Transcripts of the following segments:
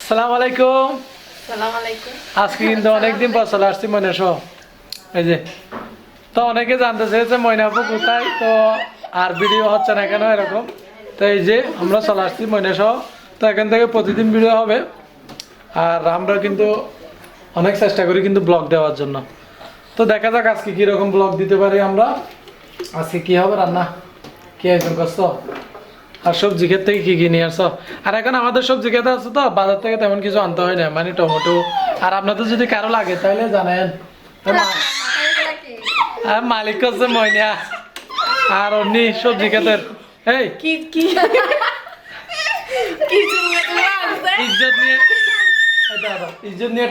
আসসালামু আলাইকুম। আসসালামু আলাইকুম। আজকে কিন্তু অনেকদিন পর চলে আসছি ময়না সহ। এই যে তো অনেকে জানতে চেয়েছে ময়না আপু কোথায়, তো আর ভিডিও হচ্ছে না কেন এরকম। তো এই যে আমরা চলে আসছি ময়না সহ। তো এখান থেকে প্রতিদিন ভিডিও হবে, আর আমরা কিন্তু অনেক চেষ্টা করি কিন্তু ব্লগ দেওয়ার জন্য। তো দেখা যাক আজকে কীরকম ব্লগ দিতে পারি আমরা। আজকে কী হবে রান্না, কী আয়োজন করছো, আর সবজি ক্ষেত থেকে কী কী নিয়ে আসছো। আর এখন আমাদের সবজি খেতে আছে তো বাজার থেকে তেমন কিছু আনতে হয় না, মানে টমেটো। আর আপনাদের যদি কারো লাগে তাহলে জানেন। আর মালিক করছে ময়না আর অন্য সবজি ক্ষেতের। এই কি কি ইজ্জত নিয়ে ইজ্জত নিয়ে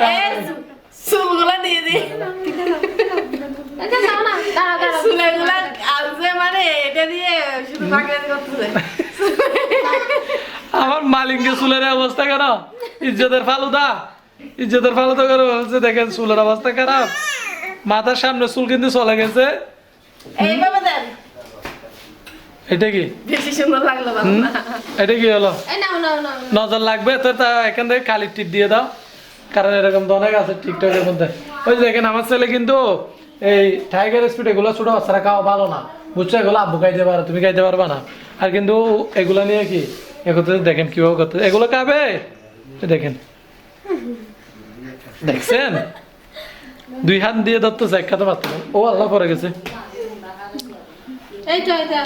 চুলগুলা দিয়ে দি চুলগুলা আলছে, মানে এটা দিয়ে শুধু বাকলাতি করতেছে। আমার মালিককে চুলের অবস্থা কেন, ইজ্জতের ফালুদা করে বলছে। দেখেন চুলের অবস্থা খারাপ, মাথার সামনে চুল কিন্তু চলে গেছে। এইভাবে দেন, এটা কি বেশি সুন্দর লাগলো। এটা কি হলো, নজর লাগবে তো। তা এখান থেকে কালির টিপ দিয়ে দাও, কারণ এরকম তো অনেক আছে টিকটকের মধ্যে। ওই যে দেখেন আমার ছেলে কিন্তু এই টাইগার স্পিড এগুলো ছোট বাচ্চারা খাওয়া ভালো না, বুঝছো। এগুলো আব্বু খাইতে পারো, তুমি খাইতে পারবা না। আর কিন্তু এগুলা নিয়ে কি এগোতে দেখেন কিভাবে করতে, এগুলো খাবে দেখেন, দেখছেন দুই হাত দিয়ে ধরতেছে, এক খাতে পারতেন। ও আল্লাহ পরে গেছে।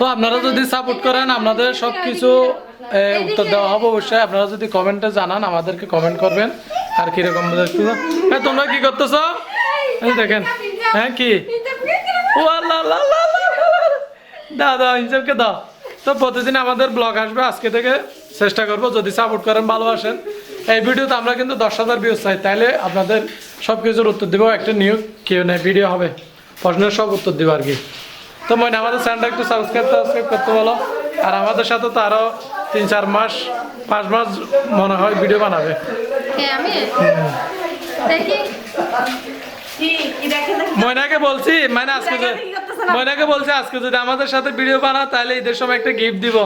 তো আপনারা যদি সাপোর্ট করেন আপনাদের সবকিছু উত্তর দেওয়া হবে অবশ্যই। আপনারা যদি কমেন্টে জানান, আমাদেরকে কমেন্ট করবেন। আর কিরকম তোমরা কি করতেছ দেখেন। হ্যাঁ কি ও আল্লাহ দাও দাও ইনসাফকে দাও। তো প্রতিদিন আমাদের ব্লগ আসবে, আজকে থেকে চেষ্টা করব যদি সাপোর্ট করেন ভালোবাসেন। এই ভিডিওতে আমরা কিন্তু 10,000 ভিউজ চাই, তাইলে আপনাদের সব কিছুর উত্তর দেবো। একটা নিউ Q&A ভিডিও হবে, প্রশ্নের সব উত্তর দেবো আর কি। তো মনে আমাদের চ্যানেলটা একটু সাবস্ক্রাইব করতে বলো। আর আমাদের সাথে তো আরো 3-4 মাস 5 মাস মনে হয় ভিডিও বানাবে। ময়নাকে বলছি, মানে ময়নাকে বলছি আজকে যদি আমাদের সাথে ভিডিও বানা তাহলে ঈদের সময় একটা গিফট দিব।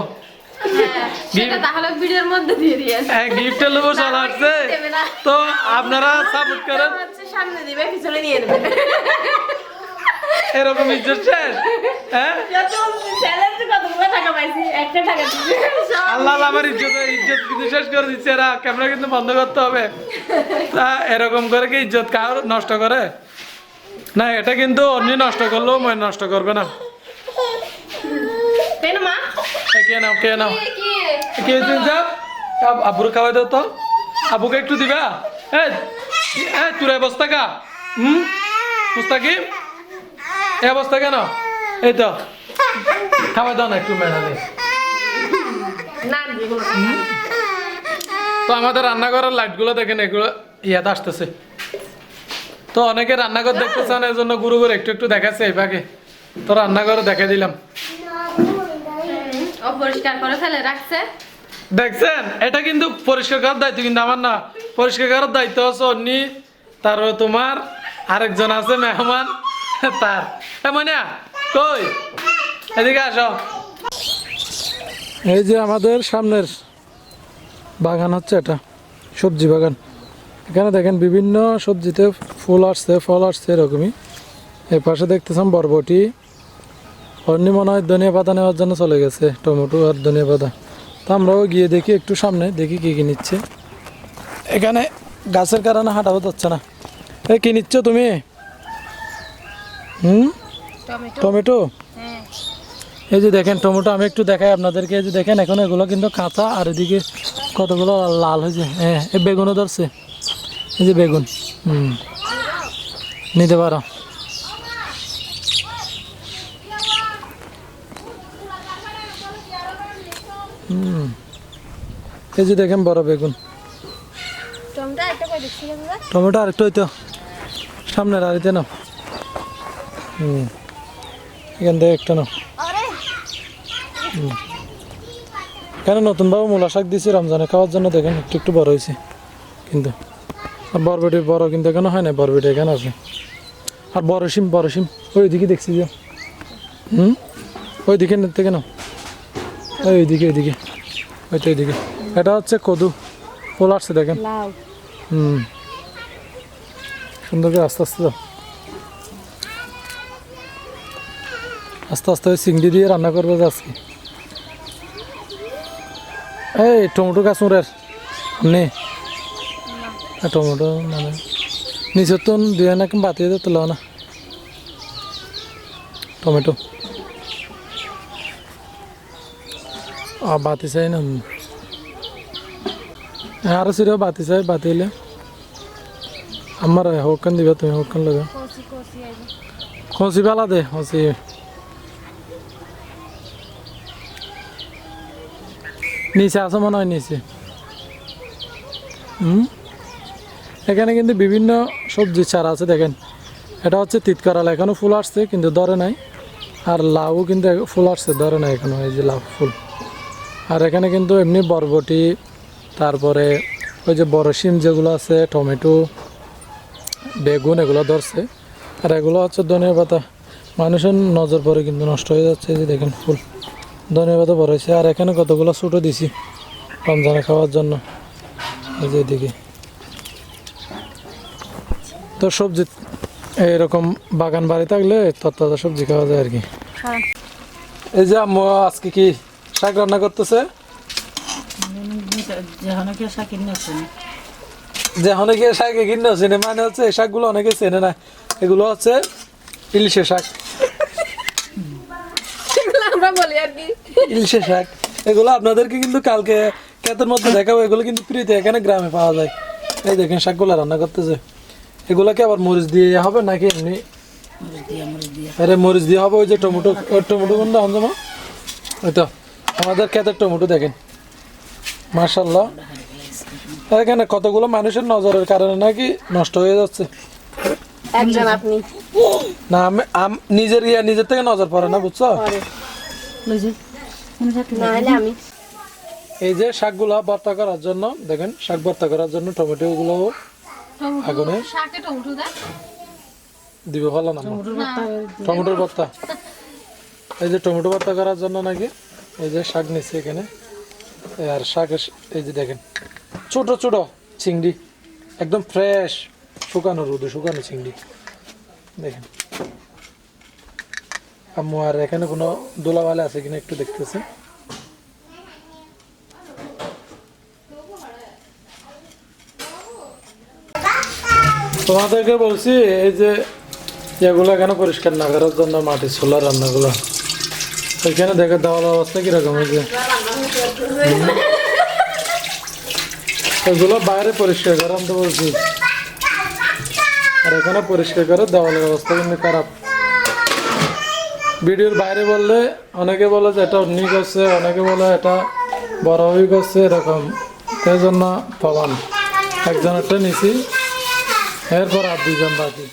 হ্যাঁ গিফটের লোক চলে আসছে, তো আপনারা সাপোর্ট করেন। সামনে দিবে, পিছনে নিয়ে নেবে। এরকম ইজ্জত শেষ। হ্যাঁ আল্লাহ আমার ইজ্জত কিন্তু শেষ করে দিচ্ছে এরা। ক্যামেরা কিন্তু বন্ধ করতে হবে। তা এরকম করে কি ইজ্জত কারোর নষ্ট করে না, এটা কিন্তু অন্য নষ্ট করলেও মনে নষ্ট করবে না। কে নাও কে আব্বুর খাওয়াই দাও তো, আব্বুকে একটু দিবা। তোর অবস্থা কা মুস্তাকিম, এই অবস্থা কেন? এই তো খাওয়াই দাও না একটু মেডালে। তো আমাদের রান্নাঘরের লাইটগুলো দেখেন, এগুলো ইয়াদ আসতেছে। তো অনেকে রান্নাঘর দেখতে চান, এই জন্য গুরু করে একটু একটু দেখাচ্ছে এই ভাগে। তো রান্নাঘরে দেখে দিলাম, অপরিষ্কার করে ফেলে রাখছে। দেখছেন এটা কিন্তু পরিষ্কার করার দায়িত্ব কিন্তু আমার না, পরিষ্কার করার দায়িত্ব হচ্ছে অন্য। তারপরে তোমার আরেকজন আছে মেহমান, তার ময়না কই এদিকে আসো। এই যে আমাদের সামনের বাগান হচ্ছে, এটা সবজি বাগান। এখানে দেখেন বিভিন্ন সবজিতে ফুল আসছে, ফল আসছে এরকমই। এই পাশে দেখতেছেন বরবটি, অন্য মনে হয় ধনিয়া পাতা নেওয়ার জন্য চলে গেছে, টমেটো আর ধনিয়া পাতা। তো আমরাও গিয়ে দেখি একটু সামনে, দেখি কি কি নিচ্ছে। এখানে গাছের কারণে হাঁটাও যাচ্ছে না। এই কি নিচ্ছ তুমি? টমেটো। এই যে দেখেন টমেটো, আমি একটু দেখাই আপনাদেরকে। এই যে দেখেন এখন এগুলো কিন্তু কাঁচা, আর এদিকে কতগুলো লাল হয়েছে। হ্যাঁ এই বেগুনও ধরছে, এই যে বেগুন নিতে পারো। এই যে দেখেন বড় বেগুন, টমেটো আরেকটু হইতো সামনের আড়িতে নাও। এখান থেকে একটা নাও। এখানে নতুনভাবে মূলা শাক দিয়েছি রমজানে খাওয়ার জন্য, দেখেন একটু একটু বড় হয়েছে কিন্তু। আর বরবটি বড় কিন্তু এখানে হয় না, বরবটি এখানে আছে। আর বড় সিম ওইদিকে দেখছি যে ওইদিকে থেকে নাও, ওইদিকে ওইদিকে ওইটা ওইদিকে। এটা হচ্ছে কদু, ফুল আসছে দেখেন। লাউ সুন্দর করে আস্তে আস্তে দাও। আস্তে আস্তে ওই চিংড়ি দিয়ে রান্না করবে যে আজকে। এই টমেটো গাছ মোড়ের আপনি টমেটো মানে নিচের তো দিয়ে নাকি বাতিয়ে দিতে লো না টমেটো বাতি চাই না আরো সিরে বাতি চাই বাতিলে আমার হোকান দিবা তুমি হোকান লাগে খসি বেলা দে খসি নিচে আছে মনে হয় নিচে এখানে কিন্তু বিভিন্ন সবজির চারা আছে দেখেন। এটা হচ্ছে তিতকরাল, এখনো ফুল আসছে কিন্তু ধরে নাই। আর লাউ কিন্তু ফুল আসছে ধরে নাই এখনো, এই যে লাউ ফুল। আর এখানে কিন্তু এমনি বরবটি, তারপরে ওই যে বড় শিম যেগুলো আছে, টমেটো, বেগুন এগুলো ধরছে। আর এগুলো হচ্ছে ধনিয়া পাতা, মানুষের নজর পড়ে কিন্তু নষ্ট হয়ে যাচ্ছে। এই যে দেখেন ফুল ধনিয়া পাতা বড় হয়েছে। আর এখানে কতগুলো ছোটো দিছি রমজানে খাওয়ার জন্য। এই যে এদিকে তো সবজি এইরকম বাগান বাড়ি থাকলে তত্তাজা সবজি খাওয়া যায় আর কি। এই যে আম্মু আজকে কি শাক রান্না করতেছে, যে অনেকে শাকে কিনে চেনে, মানে হচ্ছে এই শাকগুলো অনেকে চেনে না। এগুলো হচ্ছে ইলিশের শাক, আমরা বলি আর কি ইলিশের শাক। এগুলো আপনাদেরকে কিন্তু কালকে ক্ষেতের মধ্যে দেখাবো। এগুলো কিন্তু ফ্রিতে এখানে গ্রামে পাওয়া যায়। এই দেখেন শাকগুলো রান্না করতেছে। এগুলাকে আবার মরিচ দিয়ে হবে নাকি এমনি? আরে মরিচ দিয়ে হবে। ওই যে টমেটো, টমেটো কোনটা আনজমা, ওইটা আমাদের ক্ষেতের টমেটো দেখেন মাশাআল্লাহ। এখানে কতগুলো মানুষের নজরের কারণে নাকি নষ্ট হয়ে যাচ্ছে। একজন আপনি না আমি নিজের থেকে নজর পড়ে না, বুঝছো? না হলে আমি এই যে শাকগুলা ভর্তা করার জন্য দেখেন, শাক ভর্তা করার জন্য টমেটো গুলো আগুনে দিবে, ভালো না টমেটোর ভর্তা। এই যে টমেটো ভর্তা করার জন্য নাকি এই যে শাক নিচ্ছে এখানে। আর শাকের এই যে দেখেন ছোট ছোট চিংড়ি, একদম ফ্রেশ শুকানো, রোদে শুকানো চিংড়ি দেখেন। আম্মু আর এখানে কোনো দোলাবালে আছে কিনা একটু দেখতেছে। তোমাদেরকে বলছি এই যে এগুলো এখানে পরিষ্কার না করার জন্য মাটির চুলার রান্নাগুলো। ওইখানে দেখে দেওয়ার অবস্থা কিরকম হয়েছে। এগুলো বাইরে পরিষ্কার করে আনতে বলছি, আর এখানে পরিষ্কার করে দেওয়ালের অবস্থা কিন্তু খারাপ। ভিডিওর বাইরে বললে অনেকে বলে যে এটা অন্য করছে, অনেকে বলে এটা বড় হয়ে করছে, এরকম। সেই জন্য প্রমাণ একজনেরটা নিছি, এরপর আর দুজন বাকি।